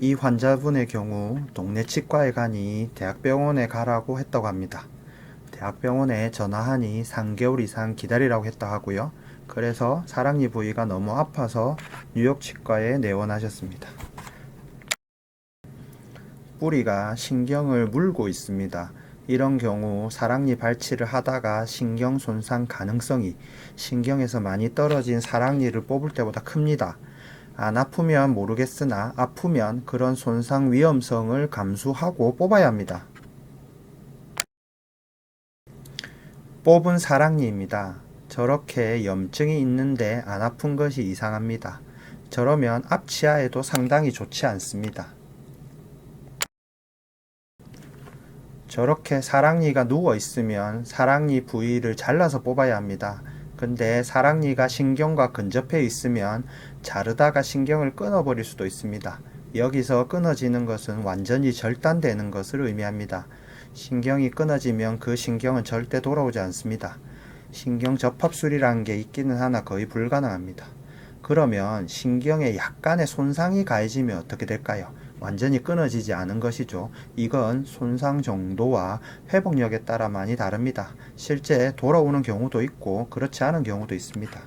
이 환자분의 경우 동네 치과에 가니 대학병원에 가라고 했다고 합니다. 대학병원에 전화하니 3개월 이상 기다리라고 했다 하고요. 그래서 사랑니 부위가 너무 아파서 뉴욕 치과에 내원하셨습니다. 뿌리가 신경을 물고 있습니다. 이런 경우 사랑니 발치를 하다가 신경 손상 가능성이 신경에서 많이 떨어진 사랑니를 뽑을 때보다 큽니다. 안 아프면 모르겠으나 아프면 그런 손상 위험성을 감수하고 뽑아야 합니다. 뽑은 사랑니입니다. 저렇게 염증이 있는데 안 아픈 것이 이상합니다. 저러면 앞치아에도 상당히 좋지 않습니다. 저렇게 사랑니가 누워 있으면 사랑니 부위를 잘라서 뽑아야 합니다. 근데 사랑니가 신경과 근접해 있으면 자르다가 신경을 끊어버릴 수도 있습니다. 여기서 끊어지는 것은 완전히 절단되는 것을 의미합니다. 신경이 끊어지면 그 신경은 절대 돌아오지 않습니다. 신경 접합술이라는 게 있기는 하나 거의 불가능합니다. 그러면 신경에 약간의 손상이 가해지면 어떻게 될까요? 완전히 끊어지지 않은 것이죠. 이건 손상 정도와 회복력에 따라 많이 다릅니다. 실제 돌아오는 경우도 있고 그렇지 않은 경우도 있습니다.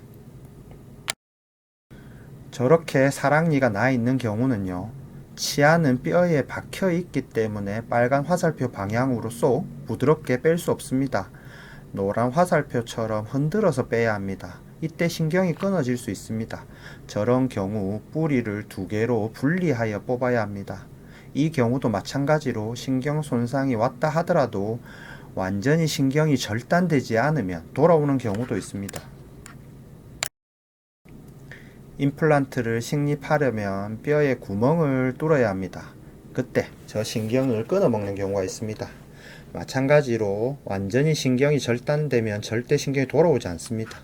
저렇게 사랑니가 나 있는 경우는요, 치아는 뼈에 박혀 있기 때문에 빨간 화살표 방향으로 쏙 부드럽게 뺄 수 없습니다. 노란 화살표처럼 흔들어서 빼야 합니다. 이때 신경이 끊어질 수 있습니다. 저런 경우 뿌리를 2개로 분리하여 뽑아야 합니다. 이 경우도 마찬가지로 신경 손상이 왔다 하더라도 완전히 신경이 절단되지 않으면 돌아오는 경우도 있습니다. 임플란트를 식립하려면 뼈에 구멍을 뚫어야 합니다. 그때 저 신경을 끊어먹는 경우가 있습니다. 마찬가지로 완전히 신경이 절단되면 절대 신경이 돌아오지 않습니다.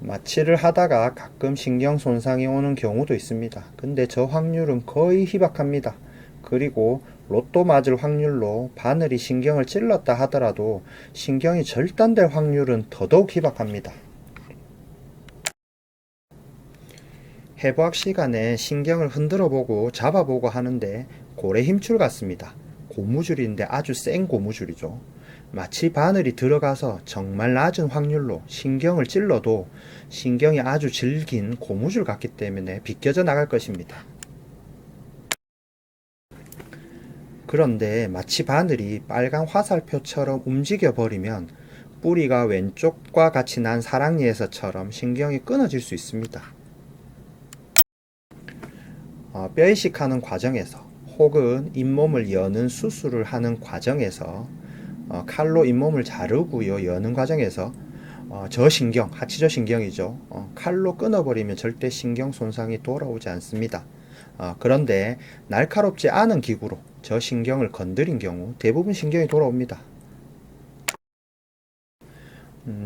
마취를 하다가 가끔 신경 손상이 오는 경우도 있습니다. 근데 저 확률은 거의 희박합니다. 그리고 로또 맞을 확률로 바늘이 신경을 찔렀다 하더라도 신경이 절단될 확률은 더더욱 희박합니다. 해부학 시간에 신경을 흔들어 보고 잡아보고 하는데 고래 힘줄 같습니다. 고무줄인데 아주 센 고무줄이죠. 마치 바늘이 들어가서 정말 낮은 확률로 신경을 찔러도 신경이 아주 질긴 고무줄 같기 때문에 비껴져 나갈 것입니다. 그런데 마치 바늘이 빨간 화살표처럼 움직여 버리면 뿌리가 왼쪽과 같이 난 사랑니에서처럼 신경이 끊어질 수 있습니다. 뼈 이식하는 과정에서 혹은 잇몸을 여는 수술을 하는 과정에서 칼로 잇몸을 자르고요 여는 과정에서 저신경, 하치저신경이죠. 칼로 끊어버리면 절대 신경 손상이 돌아오지 않습니다. 그런데 날카롭지 않은 기구로 저신경을 건드린 경우 대부분 신경이 돌아옵니다.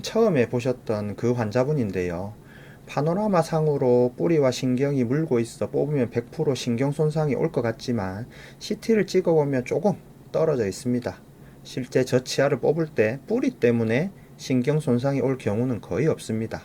처음에 보셨던 그 환자분인데요. 파노라마 상으로 뿌리와 신경이 물고 있어 뽑으면 100% 신경 손상이 올 것 같지만 CT를 찍어보면 조금 떨어져 있습니다. 실제 저 치아를 뽑을 때 뿌리 때문에 신경 손상이 올 경우는 거의 없습니다.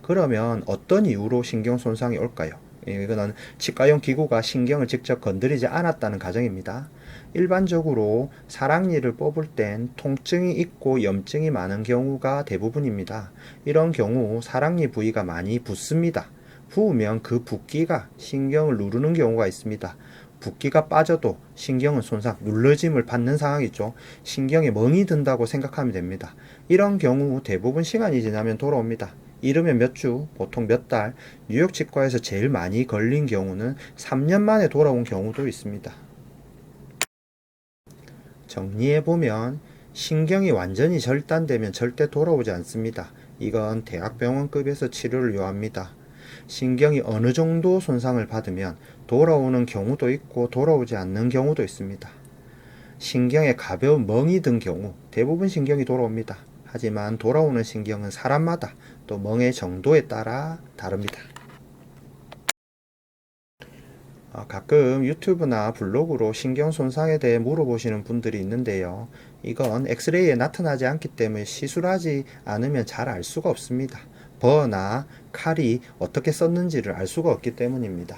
그러면 어떤 이유로 신경 손상이 올까요? 이거는 치과용 기구가 신경을 직접 건드리지 않았다는 가정입니다. 일반적으로 사랑니를 뽑을 땐 통증이 있고 염증이 많은 경우가 대부분입니다. 이런 경우 사랑니 부위가 많이 붓습니다. 부으면 그 붓기가 신경을 누르는 경우가 있습니다. 붓기가 빠져도 신경은 손상, 눌러짐을 받는 상황이죠. 신경에 멍이 든다고 생각하면 됩니다. 이런 경우 대부분 시간이 지나면 돌아옵니다. 이르면 몇 주, 보통 몇 달, 뉴욕 치과에서 제일 많이 걸린 경우는 3년 만에 돌아온 경우도 있습니다. 정리해보면 신경이 완전히 절단되면 절대 돌아오지 않습니다. 이건 대학병원급에서 치료를 요합니다. 신경이 어느 정도 손상을 받으면 돌아오는 경우도 있고 돌아오지 않는 경우도 있습니다. 신경에 가벼운 멍이 든 경우 대부분 신경이 돌아옵니다. 하지만 돌아오는 신경은 사람마다 또 멍의 정도에 따라 다릅니다. 가끔 유튜브나 블로그로 신경 손상에 대해 물어보시는 분들이 있는데요. 이건 엑스레이에 나타나지 않기 때문에 시술하지 않으면 잘 알 수가 없습니다. 버나 칼이 어떻게 썼는지를 알 수가 없기 때문입니다.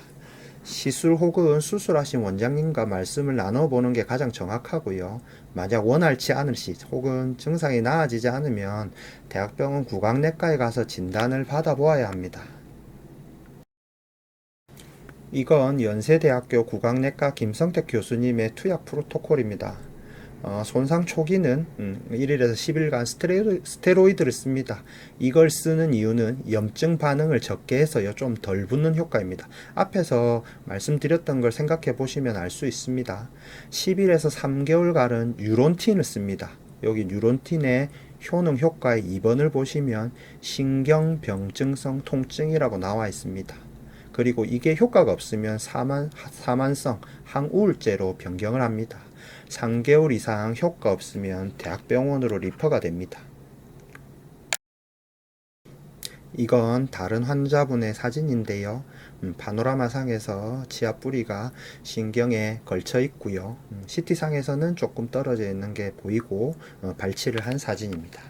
시술 혹은 수술하신 원장님과 말씀을 나눠보는 게 가장 정확하고요. 만약 원활치 않을 시 혹은 증상이 나아지지 않으면 대학병원 구강내과에 가서 진단을 받아보아야 합니다. 이건 연세대학교 구강내과 김성택 교수님의 투약 프로토콜입니다. 손상 초기는 1일에서 10일간 스테로이드를 씁니다. 이걸 쓰는 이유는 염증 반응을 적게 해서요, 좀 덜 붓는 효과입니다. 앞에서 말씀드렸던 걸 생각해 보시면 알 수 있습니다. 10일에서 3개월간은 유론틴을 씁니다. 여기 유론틴의 효능 효과의 2번을 보시면 신경병증성 통증이라고 나와 있습니다. 그리고 이게 효과가 없으면 사만성 항우울제로 변경을 합니다. 3개월 이상 효과 없으면 대학병원으로 리퍼가 됩니다. 이건 다른 환자분의 사진인데요. 파노라마상에서 치아 뿌리가 신경에 걸쳐 있고요. CT상에서는 조금 떨어져 있는 게 보이고 발치를 한 사진입니다.